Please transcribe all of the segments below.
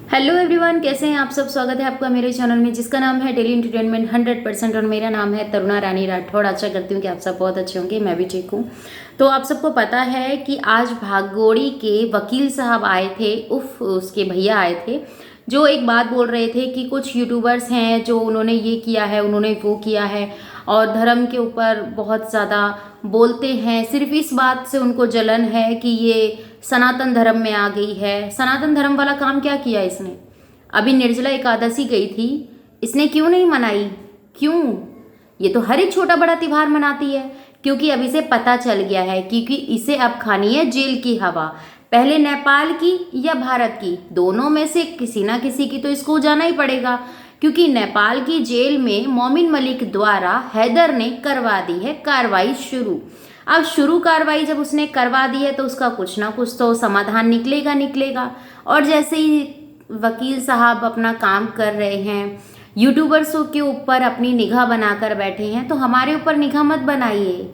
Hello everyone, कैसे हैं आप सब। स्वागत है आपका मेरे चैनल में जिसका नाम है डेली एंटरटेनमेंट 100%। और मेरा नाम है तरुणा रानी राठौड़। आशा करती हूँ कि आप सब बहुत अच्छे होंगे, मैं भी ठीक हूँ। तो आप सबको पता है कि आज भागोड़ी के वकील साहब आए थे, उसके भैया आए थे, जो एक बात बोल रहे थे कि कुछ यूट्यूबर्स हैं जो उन्होंने ये किया है, उन्होंने वो किया है और धर्म के ऊपर बहुत ज़्यादा बोलते हैं। सिर्फ इस बात से उनको जलन है कि ये सनातन धर्म में आ गई है। सनातन धर्म वाला काम क्या किया इसने? अभी निर्जला एकादशी गई थी, इसने क्यों नहीं मनाई? क्यों? ये तो हर एक छोटा बड़ा त्योहार मनाती है, क्योंकि अब इसे पता चल गया है, क्योंकि इसे अब खानी है जेल की हवा। पहले नेपाल की या भारत की, दोनों में से किसी ना किसी की तो इसको जाना ही पड़ेगा, क्योंकि नेपाल की जेल में मोमिन मलिक द्वारा हैदर ने करवा दी है कार्रवाई शुरू। अब शुरू कार्रवाई जब उसने करवा दी है तो उसका कुछ ना कुछ तो समाधान निकलेगा। और जैसे ही वकील साहब अपना काम कर रहे हैं, यूट्यूबर्सों के ऊपर अपनी निगाह बनाकर बैठे हैं, तो हमारे ऊपर निगाह मत बनाइए,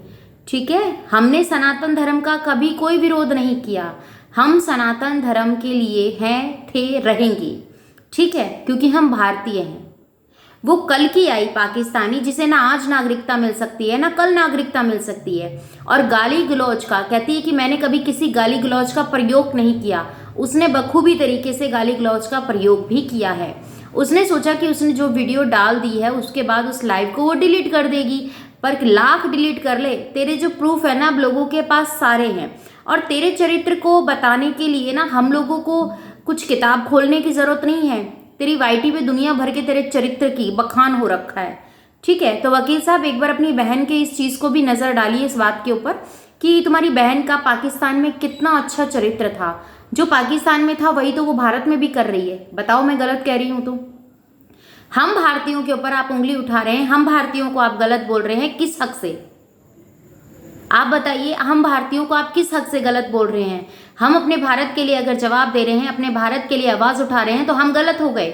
ठीक है। हमने सनातन धर्म का कभी कोई विरोध नहीं किया। हम सनातन धर्म के लिए हैं, थे, रहेंगे, ठीक है, क्योंकि हम भारतीय हैं। वो कल की आई पाकिस्तानी, जिसे ना आज नागरिकता मिल सकती है ना कल नागरिकता मिल सकती है, और गाली गलौज का कहती है कि मैंने कभी किसी गाली गलौज का प्रयोग नहीं किया। उसने बखूबी तरीके से गाली गलौज का प्रयोग भी किया है। उसने सोचा कि उसने जो वीडियो डाल दी है उसके बाद उस लाइव को वो डिलीट कर देगी, पर लाख डिलीट कर ले, तेरे जो प्रूफ है ना अब लोगों के पास सारे हैं। और तेरे चरित्र को बताने के लिए ना हम लोगों को कुछ किताब खोलने की जरूरत नहीं है। तेरी वाईटी पे दुनिया भर के तेरे चरित्र की बखान हो रखा है, ठीक है। तो वकील साहब एक बार अपनी बहन के इस चीज को भी नजर डालिए, इस बात के ऊपर कि तुम्हारी बहन का पाकिस्तान में कितना अच्छा चरित्र था। जो पाकिस्तान में था वही तो वो भारत में भी कर रही है। बताओ मैं गलत कह रही हूं तो? हम भारतीयों के ऊपर आप उंगली उठा रहे हैं, हम भारतीयों को आप गलत बोल रहे हैं, किस हक से? आप बताइए, हम भारतीयों को आप किस हक से गलत बोल रहे हैं? हम अपने भारत के लिए अगर जवाब दे रहे हैं, अपने भारत के लिए आवाज उठा रहे हैं, तो हम गलत हो गए?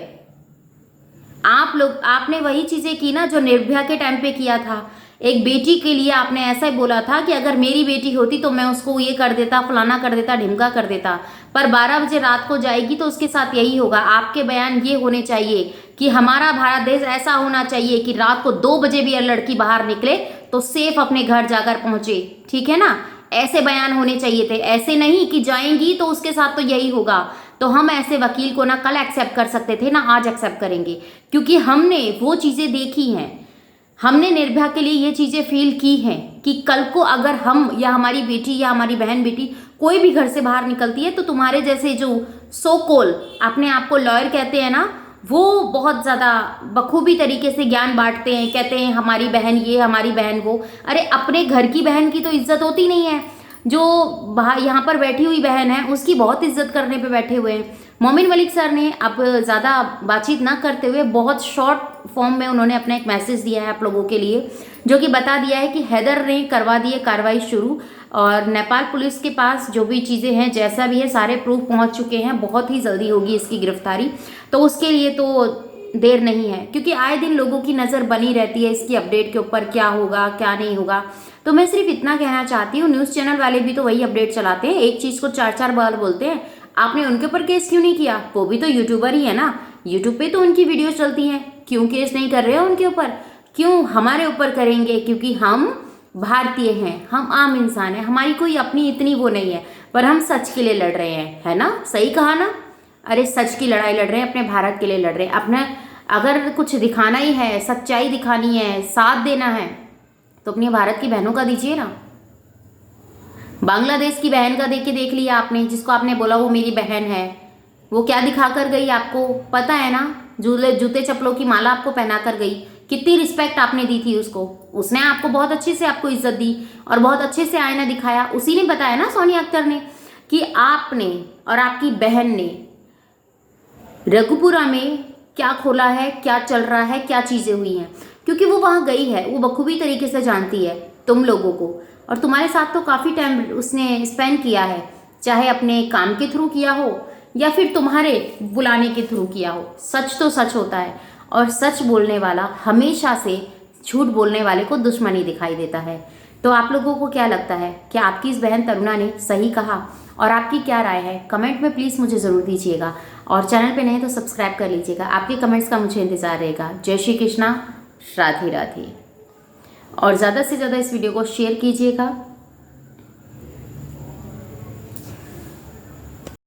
आपने वही चीजें की ना जो निर्भया के टाइम पे किया था। एक बेटी के लिए आपने ऐसा ही बोला था कि अगर मेरी बेटी होती तो मैं उसको ये कर देता, फलाना कर देता, ढिमका कर देता। पर 12 बजे रात को जाएगी तो उसके साथ यही होगा। आपके बयान ये होने चाहिए कि हमारा भारत देश ऐसा होना चाहिए कि रात को 2 बजे भी लड़की बाहर निकले तो सेफ अपने घर जाकर पहुंचे, ठीक है ना। ऐसे बयान होने चाहिए थे, ऐसे नहीं कि जाएंगी तो उसके साथ तो यही होगा। तो हम ऐसे वकील को ना कल एक्सेप्ट कर सकते थे ना आज एक्सेप्ट करेंगे, क्योंकि हमने वो चीजें देखी हैं। हमने निर्भया के लिए ये चीजें फील की हैं कि कल को अगर हम या हमारी बेटी या हमारी बहन बेटी कोई भी घर से बाहर निकलती है तो तुम्हारे जैसे जो सोकोल अपने आप को लॉयर कहते हैं ना, वो बहुत ज़्यादा बखूबी तरीके से ज्ञान बांटते हैं, कहते हैं हमारी बहन ये, हमारी बहन वो। अरे अपने घर की बहन की तो इज्जत होती नहीं है। जो यहाँ पर बैठी हुई बहन है उसकी बहुत इज्जत करने पे बैठे हुए हैं। मोमिन मलिक सर ने अब ज़्यादा बातचीत ना करते हुए बहुत शॉर्ट फॉर्म में उन्होंने अपना एक मैसेज दिया है आप लोगों के लिए, जो कि बता दिया है कि हैदर ने करवा दी है कार्रवाई शुरू, और नेपाल पुलिस के पास जो भी चीज़ें हैं, जैसा भी है, सारे प्रूफ पहुंच चुके हैं। बहुत ही जल्दी होगी इसकी गिरफ्तारी, तो उसके लिए तो देर नहीं है, क्योंकि आए दिन लोगों की नज़र बनी रहती है इसकी अपडेट के ऊपर, क्या होगा क्या नहीं होगा। तो मैं सिर्फ इतना कहना चाहती हूँ, न्यूज़ चैनल वाले भी तो वही अपडेट चलाते हैं, एक चीज़ को 4-4 बार बोलते हैं। आपने उनके ऊपर केस क्यों नहीं किया? वो भी तो यूट्यूबर ही है ना, यूट्यूब पे तो उनकी वीडियो चलती हैं, क्यों केस नहीं कर रहे हो उनके ऊपर? क्यों हमारे ऊपर करेंगे? क्योंकि हम भारतीय हैं, हम आम इंसान हैं, हमारी कोई अपनी इतनी वो नहीं है, पर हम सच के लिए लड़ रहे हैं, है ना? सही कहा ना? अरे सच की लड़ाई लड़ रहे हैं, अपने भारत के लिए लड़ रहे हैं। अपना अगर कुछ दिखाना ही है, सच्चाई दिखानी है, साथ देना है, तो अपनी भारत की बहनों का दीजिए ना। बांग्लादेश की बहन का देख लिया आपने, जिसको आपने बोला वो मेरी बहन है, वो क्या दिखा कर गई आपको पता है ना? जूते चप्पलों की माला आपको पहना कर गई। कितनी रिस्पेक्ट आपने दी थी उसको, उसने आपको बहुत अच्छे से आपको इज्जत दी और बहुत अच्छे से आईना दिखाया। उसी ने बताया ना, सोनिया अख्तर ने, कि आपने और आपकी बहन ने रघुपुरा में क्या खोला है, क्या चल रहा है, क्या चीज़ें हुई हैं, क्योंकि वो वहाँ गई है, वो बखूबी तरीके से जानती है तुम लोगों को। और तुम्हारे साथ तो काफ़ी टाइम उसने स्पेंड किया है, चाहे अपने काम के थ्रू किया हो या फिर तुम्हारे बुलाने के थ्रू किया हो। सच तो सच होता है, और सच बोलने वाला हमेशा से झूठ बोलने वाले को दुश्मनी दिखाई देता है। तो आप लोगों को क्या लगता है, क्या आपकी इस बहन तरुणा ने सही कहा? और आपकी क्या राय है कमेंट में प्लीज़ मुझे ज़रूर दीजिएगा। और चैनल पे नए तो सब्सक्राइब कर लीजिएगा। आपके कमेंट्स का मुझे इंतज़ार रहेगा। जय श्री कृष्णा, राधे राधे। और ज़्यादा से ज़्यादा इस वीडियो को शेयर कीजिएगा।